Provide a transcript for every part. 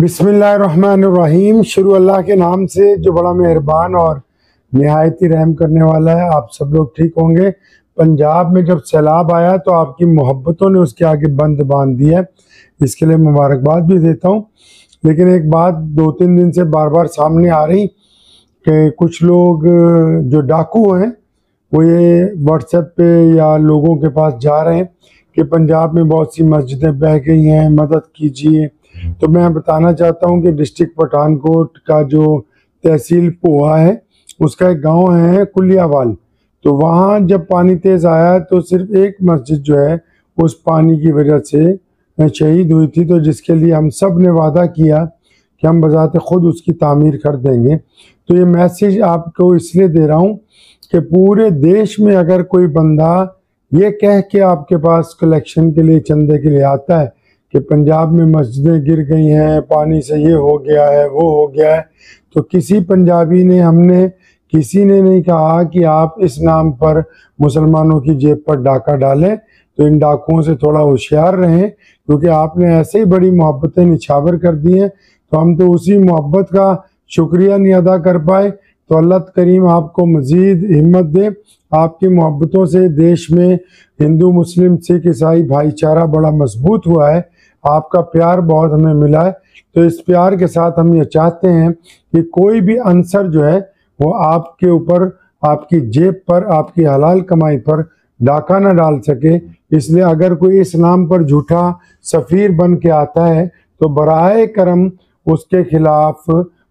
बिस्मिल्लाहिर्रहमानिर्रहीम। शुरू अल्लाह के नाम से जो बड़ा मेहरबान और निहायत ही रहम करने वाला है। आप सब लोग ठीक होंगे। पंजाब में जब सैलाब आया तो आपकी मोहब्बतों ने उसके आगे बंद बांध दिया, इसके लिए मुबारकबाद भी देता हूँ। लेकिन एक बात 2-3 दिन से बार बार सामने आ रही कि कुछ लोग जो डाकू हैं वो ये व्हाट्सएप पे या लोगों के पास जा रहे हैं कि पंजाब में बहुत सी मस्जिदें बह गई हैं, मदद कीजिए। तो मैं बताना चाहता हूं कि डिस्ट्रिक्ट पठानकोट का जो तहसील पोहा है उसका एक गांव है कुलियावाल, तो वहां जब पानी तेज आया तो सिर्फ एक मस्जिद जो है उस पानी की वजह से शहीद हुई थी, तो जिसके लिए हम सब ने वादा किया कि हम बजाते खुद उसकी तामीर कर देंगे। तो ये मैसेज आपको इसलिए दे रहा हूँ कि पूरे देश में अगर कोई बंदा ये कह के आपके पास कलेक्शन के लिए, चंदे के लिए आता है कि पंजाब में मस्जिदें गिर गई हैं, पानी से ये हो गया है, वो हो गया है, तो किसी पंजाबी ने किसी ने नहीं कहा कि आप इस नाम पर मुसलमानों की जेब पर डाका डालें। तो इन डाकुओं से थोड़ा होशियार रहें, क्योंकि आपने ऐसे ही बड़ी मोहब्बतें निछावर कर दी हैं। तो हम तो उसी मोहब्बत का शुक्रिया नहीं अदा कर पाए। तो अल्लाह करीम आपको मज़ीद हिम्मत दे। आपकी मोहब्बतों से देश में हिंदू मुस्लिम सिख ईसाई भाईचारा बड़ा मजबूत हुआ है। आपका प्यार बहुत हमें मिला है। तो इस प्यार के साथ हम ये चाहते हैं कि कोई भी अंसर जो है वो आपके ऊपर, आपकी जेब पर, आपकी हलाल कमाई पर डाका न डाल सके। इसलिए अगर कोई इस नाम पर झूठा सफ़ीर बन के आता है तो बराए करम उसके खिलाफ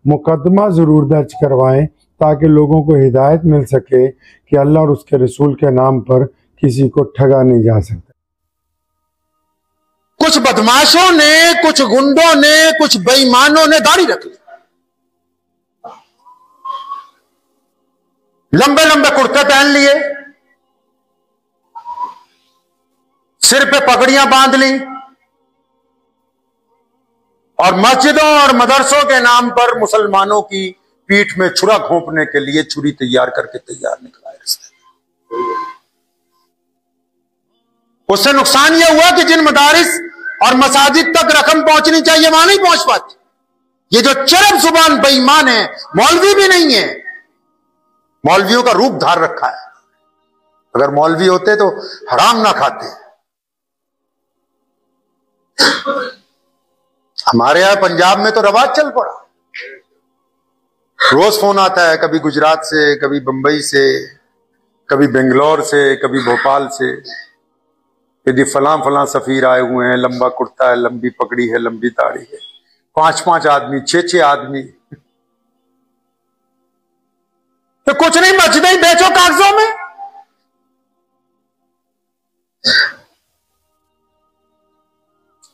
मुकदमा ज़रूर दर्ज करवाएं, ताकि लोगों को हिदायत मिल सके कि अल्लाह और उसके रसूल के नाम पर किसी को ठगा नहीं जा सकता। कुछ बदमाशों ने, कुछ गुंडों ने, कुछ बेईमानों ने दाढ़ी रख ली, लंबे लंबे कुर्ते पहन लिए, सिर पे पगड़ियां बांध ली और मस्जिदों और मदरसों के नाम पर मुसलमानों की पीठ में छुरा घोंपने के लिए छुरी तैयार करके तैयार निकला है रास्ते में। उससे नुकसान यह हुआ कि जिन मदारिस और मसाजिद तक रकम पहुंचनी चाहिए वहां नहीं पहुंच पाती। ये जो चरम जुबान बेईमान है, मौलवी भी नहीं है, मौलवियों का रूप धार रखा है। अगर मौलवी होते तो हराम ना खाते। हमारे यहां पंजाब में तो रवाज चल पड़ा, रोज फोन आता है, कभी गुजरात से, कभी बंबई से, कभी बेंगलोर से, कभी भोपाल से, यदि फलां सफीर आए हुए हैं, लंबा कुर्ता है, लंबी पगड़ी है, लंबी दाढ़ी है, 5-5 आदमी, 6-6 आदमी। तो कुछ नहीं, मस्जिदें ही बेचो कागजों में।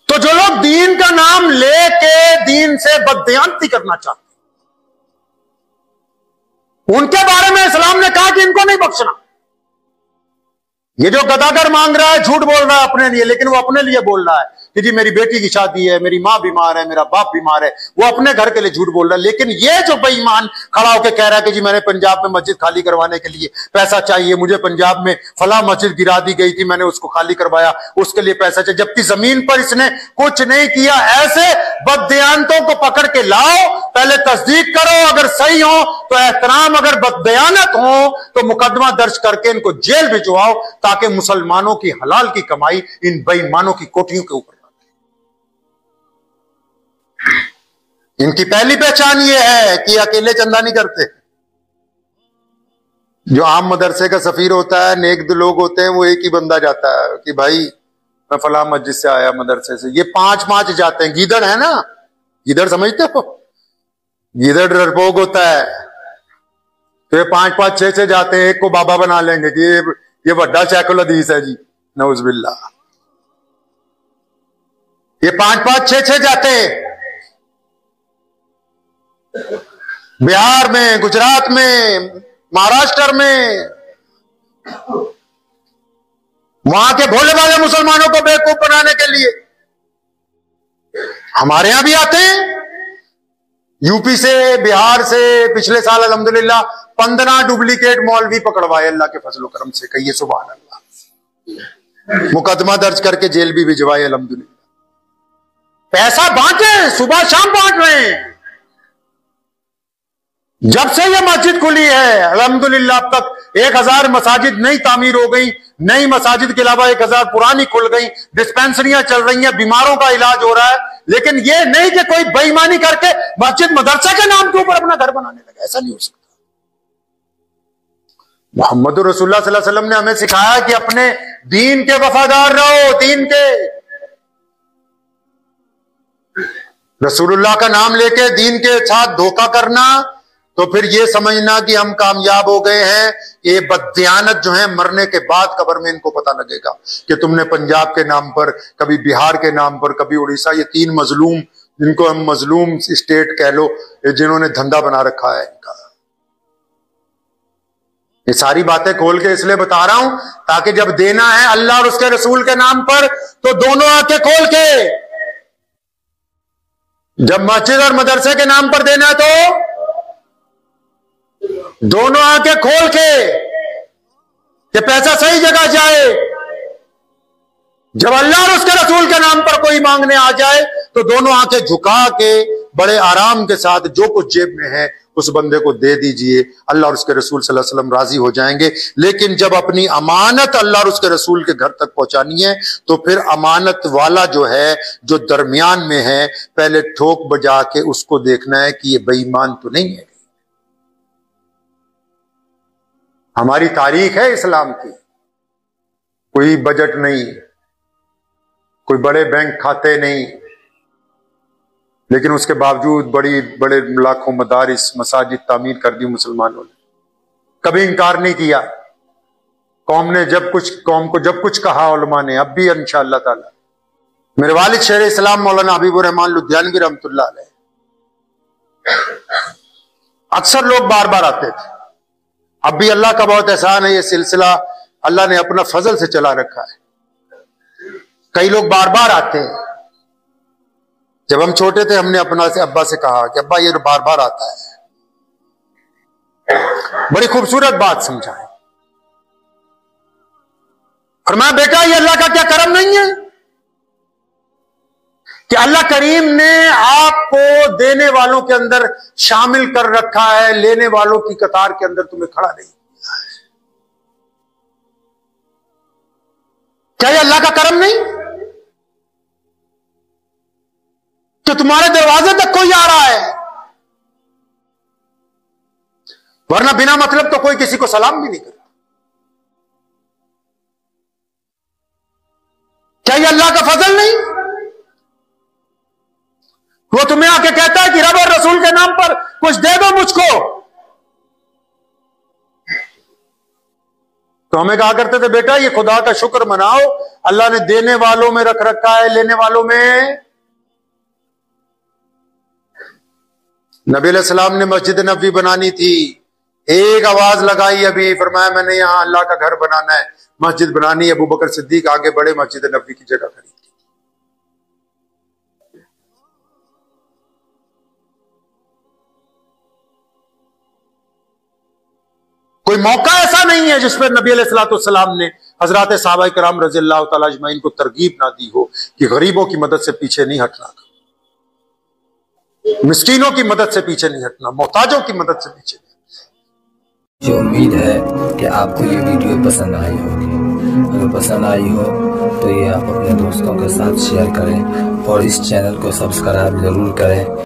तो जो लोग दीन का नाम लेके दीन से बददयांती करना चाहते, उनके बारे में इस्लाम ने कहा कि इनको नहीं बख्शना। ये जो गदागर मांग रहा है, झूठ बोल रहा है अपने लिए, लेकिन वो अपने लिए बोल रहा है कि जी मेरी बेटी की शादी है, मेरी मां बीमार है, मेरा बाप बीमार है, वो अपने घर के लिए झूठ बोल रहा है। लेकिन ये जो बेईमान खड़ा होकर कह रहा है कि जी मैंने पंजाब में मस्जिद खाली करवाने के लिए पैसा चाहिए, मुझे पंजाब में फला मस्जिद गिरा दी गई थी, मैंने उसको खाली करवाया, उसके लिए पैसा चाहिए, जबकि जमीन पर इसने कुछ नहीं किया। ऐसे बददयांतों को पकड़ के लाओ, पहले तस्दीक करो, अगर सही हो तो एहतराम, अगर बददयानत हो तो मुकदमा दर्ज करके इनको जेल भिजवाओ, ताकि मुसलमानों की हलाल की कमाई इन बेईमानों की कोठियों के ऊपर। इनकी पहली पहचान ये है कि अकेले चंदा नहीं करते। जो आम मदरसे का सफीर होता है, नेक लोग होते हैं, वो एक ही बंदा जाता है कि भाई मैं फला मस्जिद से आया, मदरसे से। ये 5-5 जाते हैं। गीदड़ है ना, गीदड़ समझते हो, गीदड़ डरपोक होता है, तो ये 5-5, 6-6 जाते हैं, एक को बाबा बना लेंगे कि ये बड़ा शैखुल हदीस है जी, नऊजुबिल्लाह। ये 5-5, 6-6 जाते हैं। बिहार में, गुजरात में, महाराष्ट्र में, वहां के भोले भाले मुसलमानों को बेवकूफ बनाने के लिए। हमारे यहां भी आते हैं, यूपी से, बिहार से। पिछले साल अल्हम्दुलिल्लाह 15 डुप्लीकेट मौलवी पकड़वाए अल्लाह के फजल करम से। कहिए सुभान अल्लाह। मुकदमा दर्ज करके जेल भी भिजवाए अल्हम्दुलिल्लाह। पैसा बांटे, सुबह शाम बांट रहे हैं। जब से ये मस्जिद खुली है अल्हम्दुलिल्लाह अब तक 1000 मसाजिद नई तामीर हो गई, नई मसाजिद के अलावा 1000 पुरानी खुल गई, डिस्पेंसरियां चल रही हैं, बीमारों का इलाज हो रहा है। लेकिन ये नहीं कि कोई बेईमानी करके मस्जिद मदरसा के नाम के ऊपर अपना घर बनाने लगा, ऐसा नहीं हो सकता। मोहम्मद रसूलुल्लाह सल्लल्लाहु अलैहि वसल्लम ने हमें सिखाया कि अपने दीन के वफादार रहो, दीन के। रसूलुल्लाह का नाम लेके दीन के साथ धोखा करना तो फिर ये समझना कि हम कामयाब हो गए हैं। ये बददियानत जो है मरने के बाद कब्र में इनको पता लगेगा कि तुमने पंजाब के नाम पर, कभी बिहार के नाम पर, कभी उड़ीसा, ये 3 मजलूम, जिनको हम मजलूम स्टेट कह लो, जिन्होंने धंधा बना रखा है इनका। ये सारी बातें खोल के इसलिए बता रहा हूं ताकि जब देना है अल्लाह और उसके रसूल के नाम पर तो दोनों आंखें खोल के, जब मस्जिद और मदरसे के नाम पर देना है तो दोनों आंखें खोल के कि पैसा सही जगह जाए। जब अल्लाह और उसके रसूल के नाम पर कोई मांगने आ जाए तो दोनों आंखें झुका के बड़े आराम के साथ जो कुछ जेब में है उस बंदे को दे दीजिए, अल्लाह और उसके रसूल सल्लल्लाहु अलैहि वसल्लम राजी हो जाएंगे। लेकिन जब अपनी अमानत अल्लाह और उसके रसूल के घर तक पहुंचानी है तो फिर अमानत वाला जो है, जो दरमियान में है, पहले ठोक बजा के उसको देखना है कि ये बेईमान तो नहीं है। हमारी तारीख है इस्लाम की, कोई बजट नहीं, कोई बड़े बैंक खाते नहीं, लेकिन उसके बावजूद बड़ी बड़े लाखों मदारिस मसाजिद तामीर कर दी मुसलमानों ने। कभी इंकार नहीं किया कौम को जब कुछ कहा उलमा ने, अब भी इंशाअल्लाह ताला। मेरे वालिद शेर इस्लाम मौलाना हबीबुर रहमान लुधियानवी रहमतुल्लाह अलैह, अक्सर लोग बार बार आते थे। अब भी अल्लाह का बहुत एहसान है, ये सिलसिला अल्लाह ने अपना फजल से चला रखा है। कई लोग बार बार आते हैं। जब हम छोटे थे हमने अपना से अब्बा से कहा कि अब्बा ये बार बार आता है, बड़ी खूबसूरत बात समझाए। और मैं बेटा ये अल्लाह का क्या करम नहीं है कि अल्लाह करीम ने आपको देने वालों के अंदर शामिल कर रखा है, लेने वालों की कतार के अंदर तुम्हें खड़ा नहीं किया है। क्या ये अल्लाह का करम नहीं कि तुम्हारे दरवाजे तक कोई आ रहा है? वरना बिना मतलब तो कोई किसी को सलाम भी नहीं करता। क्या ये अल्लाह का फजल नहीं? वो तुम्हें आके कहता है कि रब और रसूल के नाम पर कुछ दे दो मुझको। तो हमें कहा करते थे बेटा ये खुदा का शुक्र मनाओ, अल्लाह ने देने वालों में रख रखा है, लेने वालों में। नबी अलैहिस्सलाम ने मस्जिद नबवी बनानी थी, एक आवाज लगाई अभी, फरमाया मैंने यहां अल्लाह का घर बनाना है, मस्जिद बनानी है। अबू बकर सिद्दीक आगे बड़े, मस्जिद नबवी की जगह खरीद। कोई मौका ऐसा नहीं है जिस पर नबी अलैहिस्सलाम ने हजरात सहाबा किराम रज़ियल्लाहु तआला अजमईन को तरगीब ना दी हो कि गरीबों की मदद से पीछे नहीं हटना, मिस्कीनों की मदद से पीछे नहीं हटना, मोहताजों की मदद से पीछे नहीं। मुझे उम्मीद है कि आपको ये वीडियो पसंद आई होगी। अगर पसंद आई हो तो ये आप अपने दोस्तों के साथ शेयर करें और इस चैनल को सब्सक्राइब जरूर करें